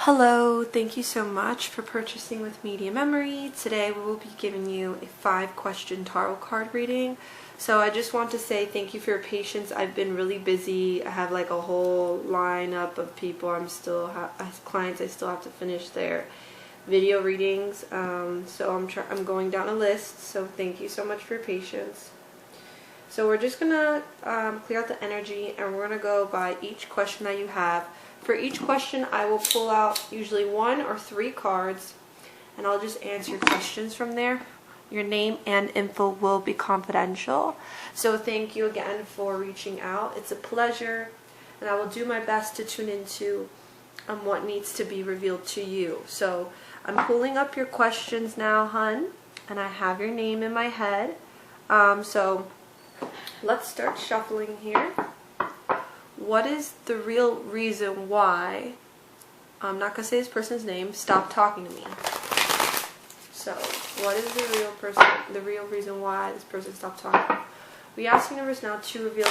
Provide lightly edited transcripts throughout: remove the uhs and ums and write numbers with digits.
Hello, thank you so much for purchasing with Medium Emary. Today we will be giving you a 5-question tarot card reading. So I just want to say thank you for your patience. I've been really busy. I have like a whole lineup of people as clients I still have to finish their video readings. So I'm going down a list. So thank you so much for your patience. So we're just gonna clear out the energy, and we're gonna go by each question that you have. For each question, I will pull out usually 1 or 3 cards, and I'll just answer your questions from there. Your name and info will be confidential. So thank you again for reaching out. It's a pleasure, and I will do my best to tune into what needs to be revealed to you. So I'm pulling up your questions now, hun, and I have your name in my head. So let's start shuffling here. What is the real reason why, I'm not going to say this person's name, stop talking to me? So, what is the real reason why this person stopped talking? We ask the universe now to reveal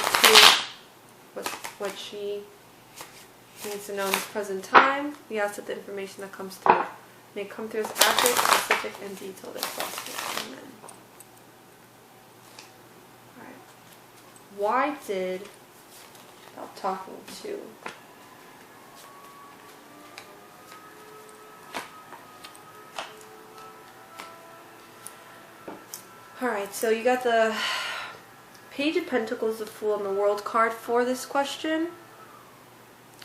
what she needs to know in this present time. We ask that the information that comes through may come through as accurate, specific, and detailed as possible. Amen. Alright. Why did stop talking to? Alright, so you got the Page of Pentacles, the Fool, and the World card for this question.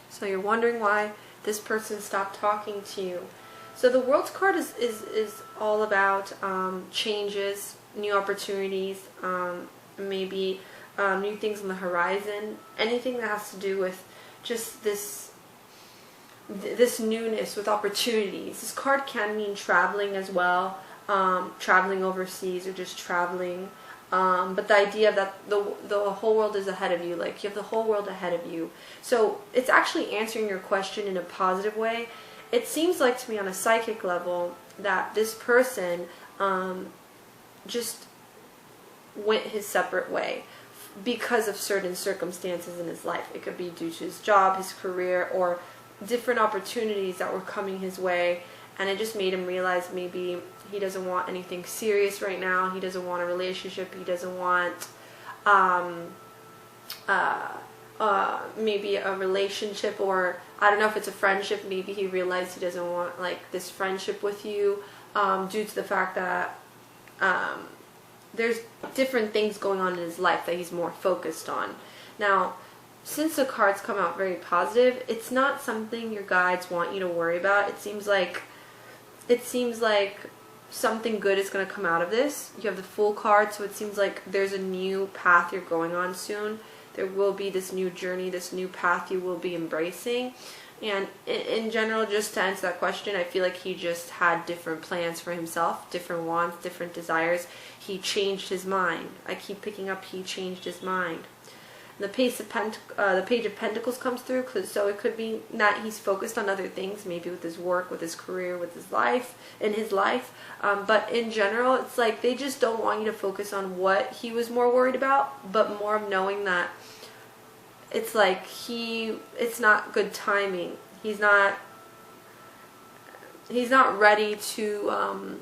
So you're wondering why this person stopped talking to you. So the World card is all about changes, new opportunities, maybe new things on the horizon, anything that has to do with just this newness with opportunities. This card can mean traveling as well, traveling overseas or just traveling, but the idea that the whole world is ahead of you, like you have the whole world ahead of you. So it's actually answering your question in a positive way. It seems like to me on a psychic level that this person just went his separate way because of certain circumstances in his life. It could be due to his job, his career, or different opportunities that were coming his way, and it just made him realize maybe he doesn't want anything serious right now. He doesn't want a relationship. He doesn't want maybe a relationship, or I don't know if it's a friendship. Maybe he realized he doesn't want like this friendship with you due to the fact that there's different things going on in his life that he's more focused on. Now, since the cards come out very positive, it's not something your guides want you to worry about. It seems like something good is going to come out of this. You have the Fool card, so it seems like there's a new path you're going on soon. There will be this new journey, this new path you will be embracing. And in general, just to answer that question, I feel like he just had different plans for himself, different wants, different desires. He changed his mind. I keep picking up he changed his mind. The Page of Pentacles comes through, so it could be that he's focused on other things, maybe with his work, with his career, with his life, but in general, it's like they just don't want you to focus on what he was more worried about, but more of knowing that it's like it's not good timing. He's not ready to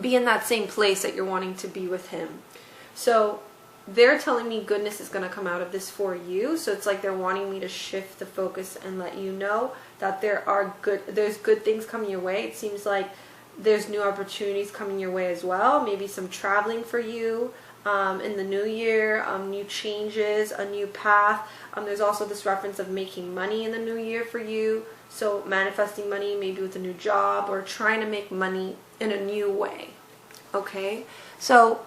be in that same place that you're wanting to be with him. So they're telling me goodness is going to come out of this for you. So it's like they're wanting me to shift the focus and let you know that there's good things coming your way. It seems like there's new opportunities coming your way as well. Maybe some traveling for you in the new year, new changes, a new path. There's also this reference of making money in the new year for you. So manifesting money, maybe with a new job, or trying to make money in a new way. Okay, so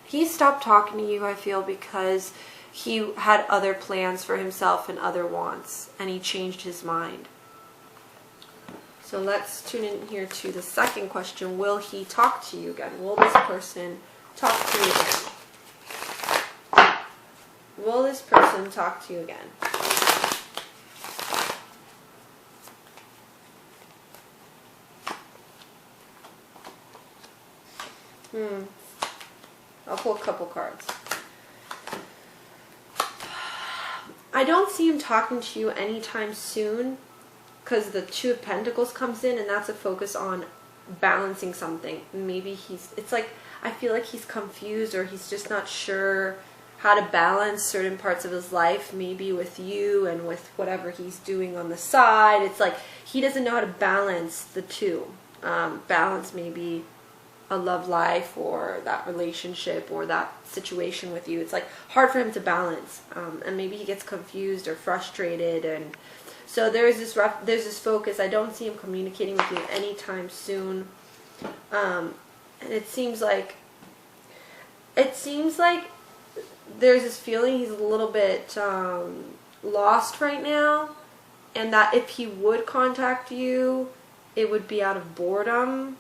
he stopped talking to you, I feel, because he had other plans for himself and other wants, and he changed his mind. So let's tune in here to the second question. Will he talk to you again? Will this person talk to you again? Will this person talk to you again? I'll pull a couple cards. I don't see him talking to you anytime soon. because the Two of Pentacles comes in, and that's a focus on balancing something. Maybe it's like, I feel like he's confused, or he's just not sure how to balance certain parts of his life, maybe with you and with whatever he's doing on the side. It's like he doesn't know how to balance the two. Balance maybe a love life or that relationship or that situation with you. It's like hard for him to balance, and maybe he gets confused or frustrated, and so there's this focus. I don't see him communicating with you anytime soon, and it seems like there's this feeling he's a little bit lost right now, and that if he would contact you, it would be out of boredom.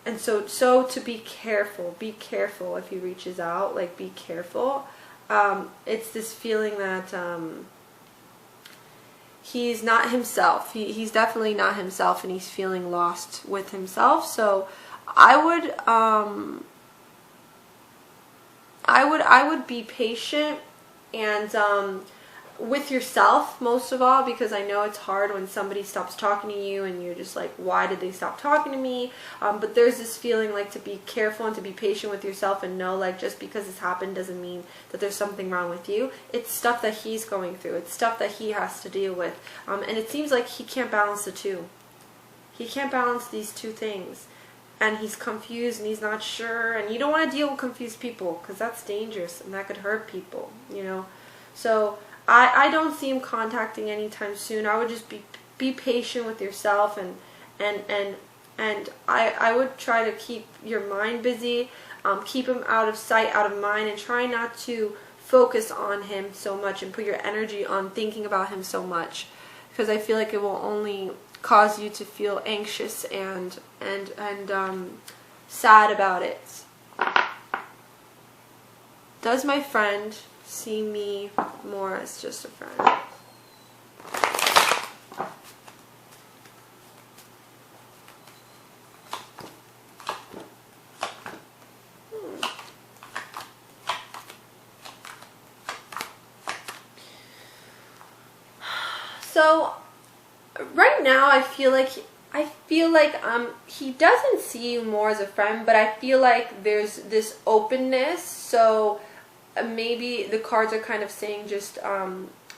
And so to be careful if he reaches out, like be careful. It's this feeling that he's not himself. He's definitely not himself, and he's feeling lost with himself. So I would be patient and with yourself most of all, because I know it's hard when somebody stops talking to you and you're just like, why did they stop talking to me? But there's this feeling like to be careful and to be patient with yourself, and know like just because this happened doesn't mean that there's something wrong with you. It's stuff that he's going through. It's stuff that he has to deal with. And it seems like he can't balance the two. He can't balance these two things. And he's confused and he's not sure. And you don't want to deal with confused people, because that's dangerous and that could hurt people, you know. So I don't see him contacting anytime soon. I would just be patient with yourself, and I would try to keep your mind busy, keep him out of sight, out of mind, and try not to focus on him so much and put your energy on thinking about him so much, because I feel like it will only cause you to feel anxious and sad about it. Does my friend see me more as just a friend? So right now I feel like he doesn't see you more as a friend, but I feel like there's this openness. So maybe the cards are kind of saying just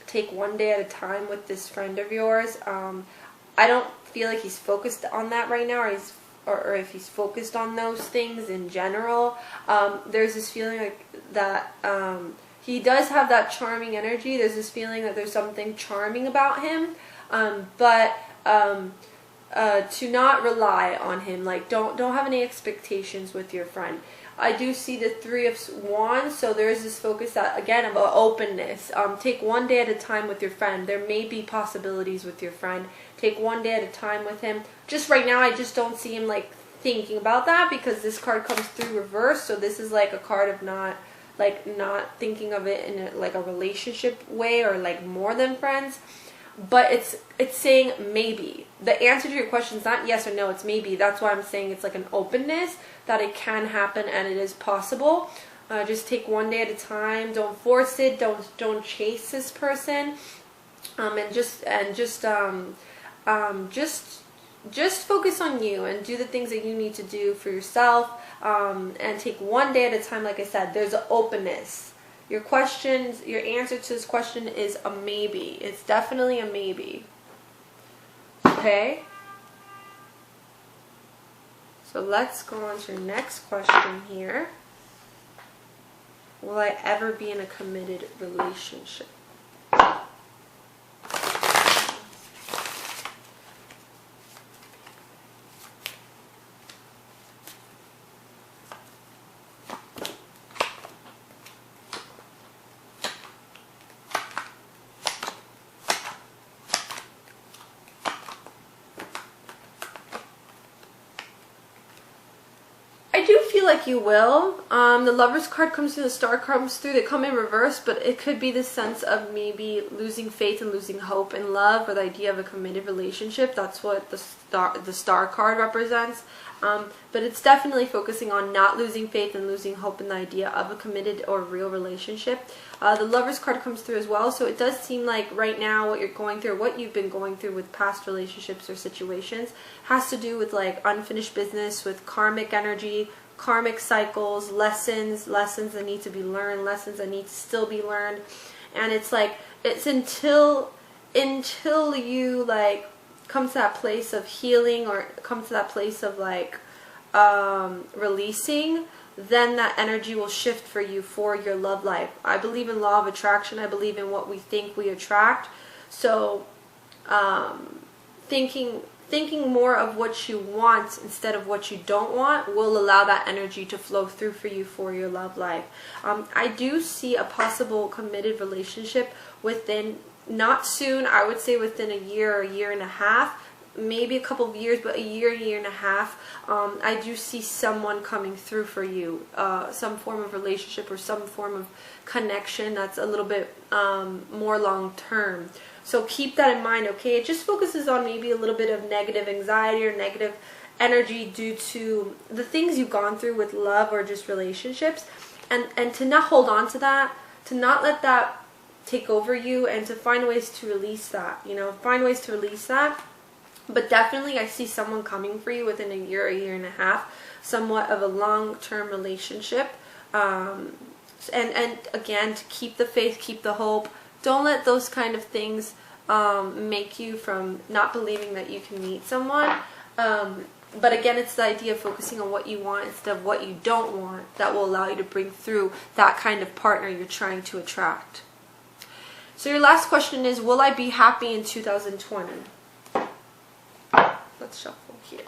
take one day at a time with this friend of yours. I don't feel like he's focused on that right now, or if he's focused on those things in general. There's this feeling like that he does have that charming energy. There's this feeling that there's something charming about him, but to not rely on him. Like don't have any expectations with your friend. I do see the Three of Wands, so there's this focus that, again, about openness. Take one day at a time with your friend. There may be possibilities with your friend. Take one day at a time with him. Just right now, I just don't see him like thinking about that, because this card comes through reverse. So this is like a card of not thinking of it in like a relationship way, or like more than friends. But it's saying maybe. The answer to your question is not yes or no, it's maybe. That's why I'm saying it's like an openness that it can happen and it is possible. Just take one day at a time. Don't force it. Don't chase this person. And just focus on you and do the things that you need to do for yourself. And take one day at a time. Like I said, there's an openness. Your answer to this question is a maybe. It's definitely a maybe. Okay? So let's go on to your next question here. Will I ever be in a committed relationship? feel like you will. The Lovers card comes through, the Star comes through. They come in reverse, but it could be the sense of maybe losing faith and losing hope in love, or the idea of a committed relationship. That's what the Star card represents. But it's definitely focusing on not losing faith and losing hope in the idea of a committed or real relationship. The Lovers card comes through as well, so it does seem like right now what you're going through, what you've been going through with past relationships or situations, has to do with like unfinished business, with karmic energy, karmic cycles, lessons that need to be learned, lessons that need to still be learned. And it's like, it's until you like come to that place of healing, or come to that place of like releasing, then that energy will shift for you for your love life. I believe in law of attraction. I believe in what we think we attract. So thinking more of what you want instead of what you don't want will allow that energy to flow through for you for your love life. I do see a possible committed relationship within, not soon, I would say within a year or a year and a half, maybe a couple of years, but a year and a half. I do see someone coming through for you, some form of relationship or some form of connection that's a little bit more long term. So keep that in mind, okay? It just focuses on maybe a little bit of negative anxiety or negative energy due to the things you've gone through with love or just relationships, and to not hold on to that, to not let that take over you, and to find ways to release that, find ways to release that. But definitely I see someone coming for you within a year and a half, somewhat of a long-term relationship. And again, to keep the faith, keep the hope. Don't let those kind of things make you from not believing that you can meet someone. But again, it's the idea of focusing on what you want instead of what you don't want that will allow you to bring through that kind of partner you're trying to attract. So your last question is, will I be happy in 2020? Let's shuffle here.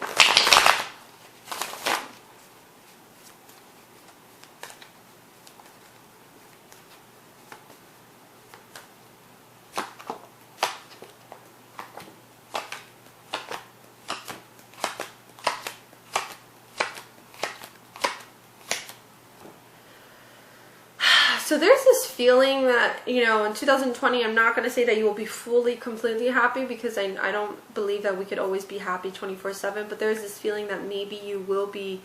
So there's this feeling that, in 2020, I'm not going to say that you will be fully, completely happy, because I don't believe that we could always be happy 24/7, but there's this feeling that maybe you will be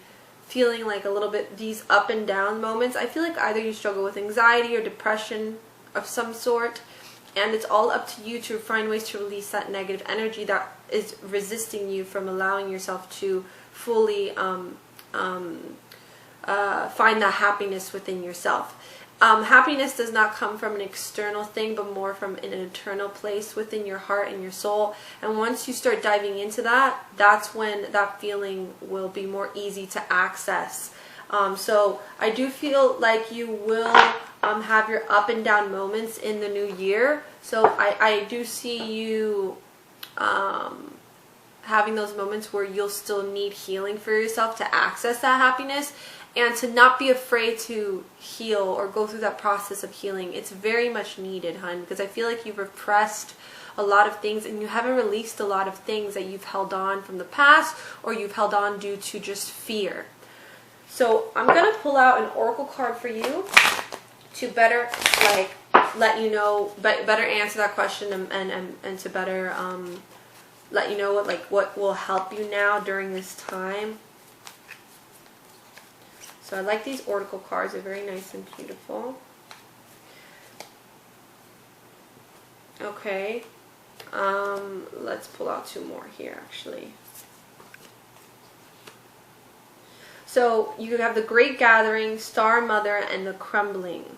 feeling like a little bit these up and down moments. I feel like either you struggle with anxiety or depression of some sort, and it's all up to you to find ways to release that negative energy that is resisting you from allowing yourself to fully find that happiness within yourself. Happiness does not come from an external thing, but more from an internal place within your heart and your soul. And once you start diving into that, that's when that feeling will be more easy to access. So I do feel like you will have your up and down moments in the new year. So I do see you having those moments where you'll still need healing for yourself to access that happiness. And to not be afraid to heal or go through that process of healing. It's very much needed, hun, because I feel like you've repressed a lot of things and you haven't released a lot of things that you've held on from the past, or you've held on due to just fear. So I'm going to pull out an oracle card for you to better let you know, better answer that question, and to better let you know what will help you now during this time. So I like these oracle cards. They're very nice and beautiful. Okay. Let's pull out two more here, actually. So you have the Great Gathering, Star Mother, and the Crumbling.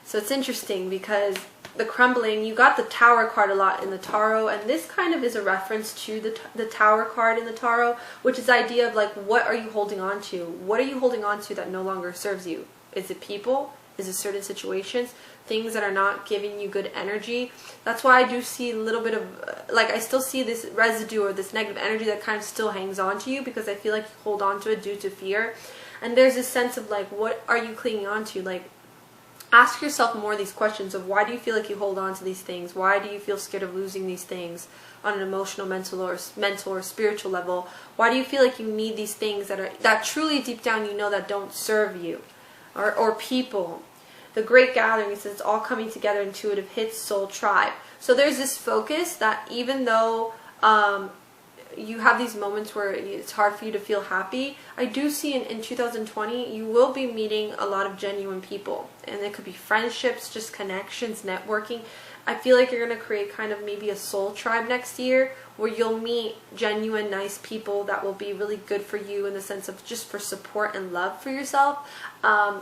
So it's interesting because the Crumbling, you got the Tower card a lot in the tarot, and this kind of is a reference to the Tower card in the tarot, which is the idea of like, what are you holding on to? What are you holding on to that no longer serves you? Is it people? Is it certain situations? Things that are not giving you good energy? That's why I do see a little bit of, I still see this residue or this negative energy that kind of still hangs on to you, because I feel like you hold on to it due to fear. And there's this sense of like, what are you clinging on to? Like, ask yourself more of these questions of why do you feel like you hold on to these things? Why do you feel scared of losing these things on an emotional, mental, or spiritual level? Why do you feel like you need these things that truly deep down you know that don't serve you? Or people. The Great Gathering, it says it's all coming together, intuitive hits, soul tribe. So there's this focus that even though you have these moments where it's hard for you to feel happy, I do see in 2020 you will be meeting a lot of genuine people, and it could be friendships, just connections, networking. I feel like you're going to create kind of maybe a soul tribe next year where you'll meet genuine, nice people that will be really good for you in the sense of just for support and love for yourself.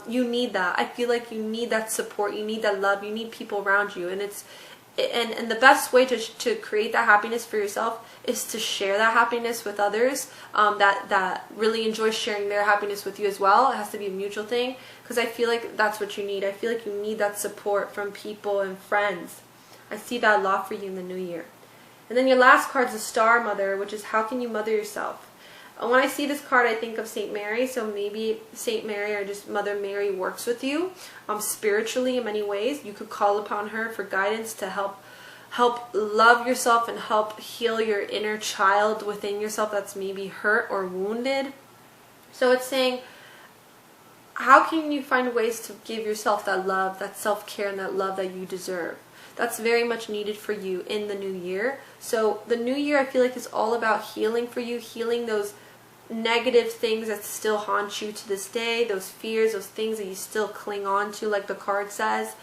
You need that. I feel like you need that support, you need that love, you need people around you, and and the best way to create that happiness for yourself is to share that happiness with others that really enjoy sharing their happiness with you as well. It has to be a mutual thing, because I feel like that's what you need. I feel like you need that support from people and friends. I see that a lot for you in the new year. And then your last card is the Star Mother, which is how can you mother yourself? When I see this card, I think of St. Mary, so maybe St. Mary or just Mother Mary works with you spiritually in many ways. You could call upon her for guidance to help love yourself and help heal your inner child within yourself that's maybe hurt or wounded. So it's saying, how can you find ways to give yourself that love, that self-care, and that love that you deserve? That's very much needed for you in the new year. So the new year, I feel like, is all about healing for you, healing those negative things that still haunt you to this day, those fears, those things that you still cling on to, like the card says,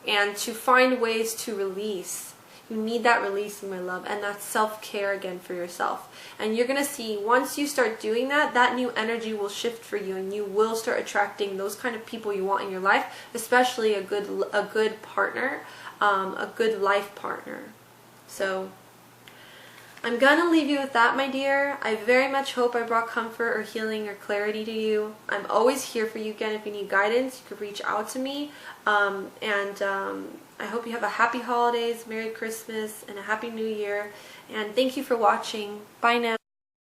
and to find ways to release. You need that releasing, my love, and that self-care again for yourself. And you're going to see, once you start doing that, that new energy will shift for you, and you will start attracting those kind of people you want in your life, especially a good partner, a good life partner. So I'm going to leave you with that, my dear. I very much hope I brought comfort or healing or clarity to you. I'm always here for you. Again, if you need guidance, you could reach out to me. I hope you have a happy holidays, Merry Christmas, and a Happy New Year. And thank you for watching. Bye now.